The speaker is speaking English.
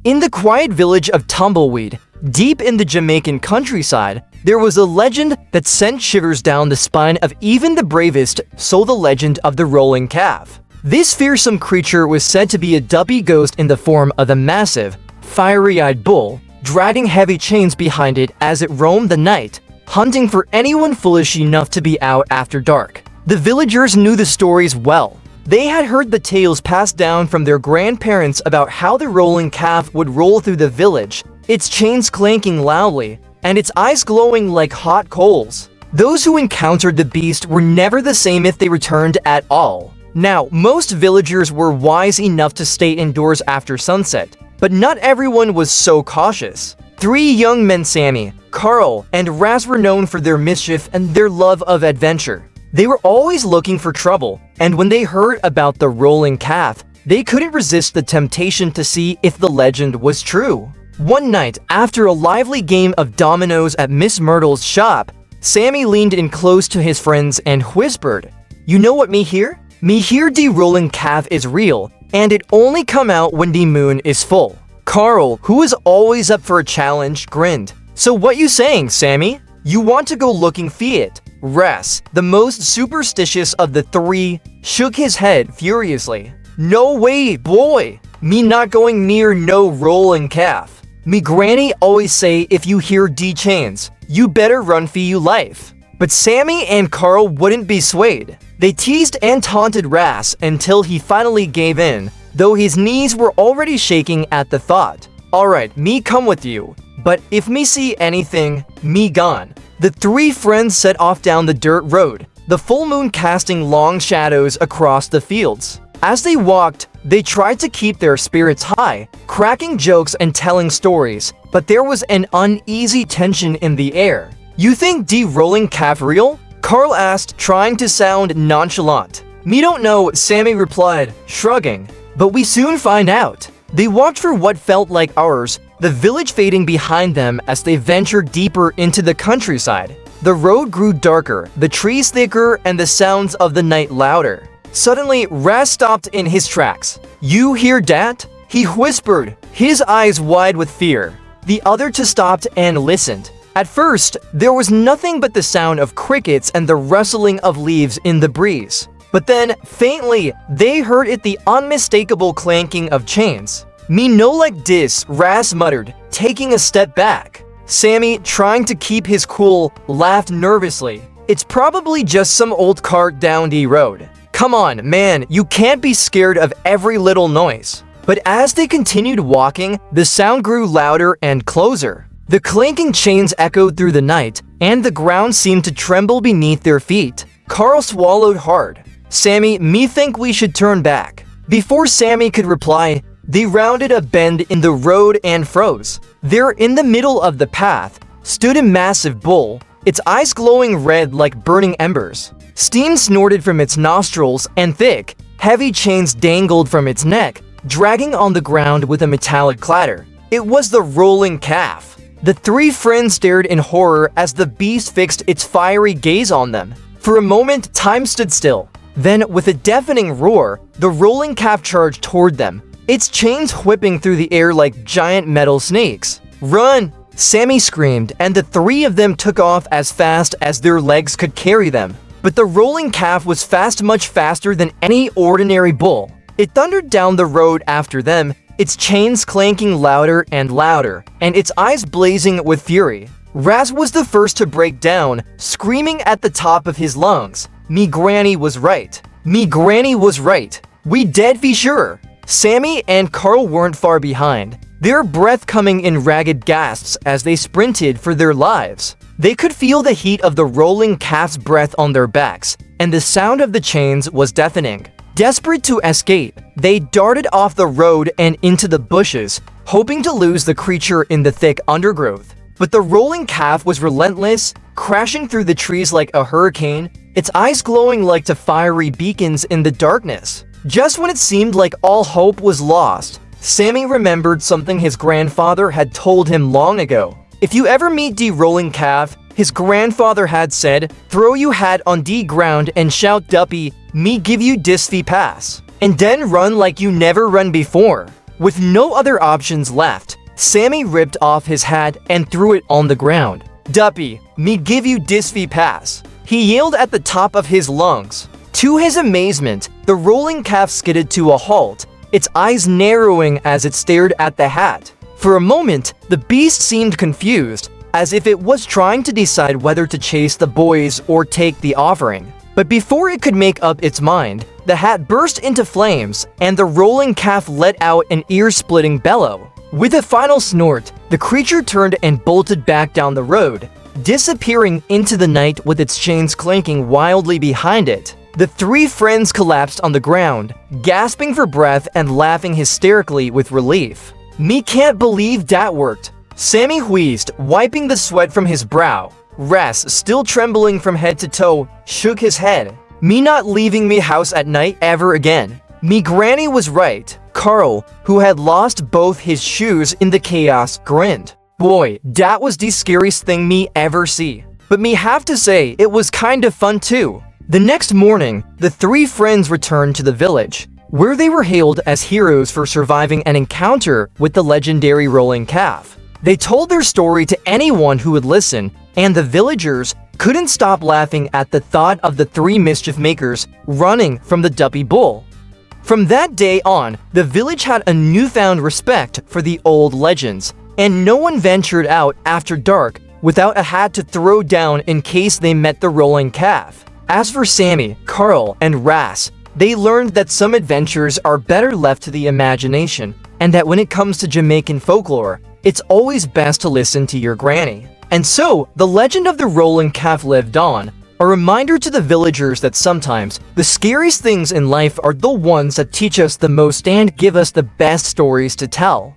In the quiet village of Tumbleweed, deep in the Jamaican countryside, there was a legend that sent shivers down the spine of even the bravest, so the legend of the rolling calf. This fearsome creature was said to be a Duppy ghost in the form of a massive, fiery-eyed bull, dragging heavy chains behind it as it roamed the night, hunting for anyone foolish enough to be out after dark. The villagers knew the stories well. They had heard the tales passed down from their grandparents about how the rolling calf would roll through the village, its chains clanking loudly, and its eyes glowing like hot coals. Those who encountered the beast were never the same if they returned at all. Now, most villagers were wise enough to stay indoors after sunset, but not everyone was so cautious. 3 young men, Sammy, Carl, and Raz, were known for their mischief and their love of adventure. They were always looking for trouble, and when they heard about the rolling calf, they couldn't resist the temptation to see if the legend was true. One night, after a lively game of dominoes at Miss Myrtle's shop, Sammy leaned in close to his friends and whispered, "You know what me hear? Me hear the rolling calf is real, and it only come out when the moon is full." Carl, who was always up for a challenge, grinned. "So what you saying, Sammy? You want to go looking for it?" Raz, the most superstitious of the 3, shook his head furiously. "No way, boy! Me not going near no rolling calf. Me granny always say if you hear D chains, you better run for your life." But Sammy and Carl wouldn't be swayed. They teased and taunted Raz until he finally gave in, though his knees were already shaking at the thought. "Alright, me come with you, but if me see anything, me gone." The 3 friends set off down the dirt road, the full moon casting long shadows across the fields. As they walked, they tried to keep their spirits high, cracking jokes and telling stories, but there was an uneasy tension in the air. "You think the rolling calf real?" Carl asked, trying to sound nonchalant. "Me don't know," Sammy replied, shrugging, "but we soon find out." They walked for what felt like hours, the village fading behind them as they ventured deeper into the countryside. The road grew darker, the trees thicker, and the sounds of the night louder. Suddenly, Raz stopped in his tracks. "You hear that?" he whispered, his eyes wide with fear. The other two stopped and listened. At first, there was nothing but the sound of crickets and the rustling of leaves in the breeze. But then, faintly, they heard it, the unmistakable clanking of chains. "Me no like this," Raz muttered, taking a step back. Sammy, trying to keep his cool, laughed nervously. "It's probably just some old cart down the road. Come on, man, you can't be scared of every little noise." But as they continued walking, the sound grew louder and closer. The clanking chains echoed through the night, and the ground seemed to tremble beneath their feet. Carl swallowed hard. "Sammy, me think we should turn back." Before Sammy could reply, they rounded a bend in the road and froze. There, in the middle of the path, stood a massive bull, its eyes glowing red like burning embers. Steam snorted from its nostrils, and thick, heavy chains dangled from its neck, dragging on the ground with a metallic clatter. It was the rolling calf. The 3 friends stared in horror as the beast fixed its fiery gaze on them. For a moment, time stood still. Then, with a deafening roar, the rolling calf charged toward them, its chains whipping through the air like giant metal snakes. "Run!" Sammy screamed, and the 3 of them took off as fast as their legs could carry them. But the rolling calf was fast, much faster than any ordinary bull. It thundered down the road after them, its chains clanking louder and louder, and its eyes blazing with fury. Raz was the first to break down, screaming at the top of his lungs, "Me granny was right. Me granny was right. We dead for sure." Sammy and Carl weren't far behind, their breath coming in ragged gasps as they sprinted for their lives. They could feel the heat of the rolling calf's breath on their backs, and the sound of the chains was deafening. Desperate to escape, they darted off the road and into the bushes, hoping to lose the creature in the thick undergrowth. But the rolling calf was relentless, crashing through the trees like a hurricane, its eyes glowing like two fiery beacons in the darkness. Just when it seemed like all hope was lost, Sammy remembered something his grandfather had told him long ago. If you ever meet the rolling calf, his grandfather had said, "Throw you hat on the ground and shout Duppy, me give you this fee pass. And then run like you never run before." With no other options left, Sammy ripped off his hat and threw it on the ground. "Duppy, me give you dis fee pass," he yelled at the top of his lungs. To his amazement, the rolling calf skidded to a halt, its eyes narrowing as it stared at the hat. For a moment, the beast seemed confused, as if it was trying to decide whether to chase the boys or take the offering. But before it could make up its mind, the hat burst into flames, and the rolling calf let out an ear-splitting bellow. With a final snort, the creature turned and bolted back down the road, disappearing into the night with its chains clanking wildly behind it. The three friends collapsed on the ground, gasping for breath and laughing hysterically with relief. "Me can't believe that worked," Sammy wheezed, wiping the sweat from his brow. Ras, still trembling from head to toe, shook his head. "Me not leaving me house at night ever again. Me granny was right." Carl, who had lost both his shoes in the chaos, grinned. "Boy, that was the scariest thing me ever see. But me have to say, it was kind of fun too." The next morning, the three friends returned to the village, where they were hailed as heroes for surviving an encounter with the legendary rolling calf. They told their story to anyone who would listen, and the villagers couldn't stop laughing at the thought of the three mischief makers running from the Duppy bull. From that day on, the village had a newfound respect for the old legends, and no one ventured out after dark without a hat to throw down in case they met the rolling calf. As for Sammy, Carl, and Ras, they learned that some adventures are better left to the imagination, and that when it comes to Jamaican folklore, it's always best to listen to your granny. And so, the legend of the rolling calf lived on, a reminder to the villagers that sometimes the scariest things in life are the ones that teach us the most and give us the best stories to tell.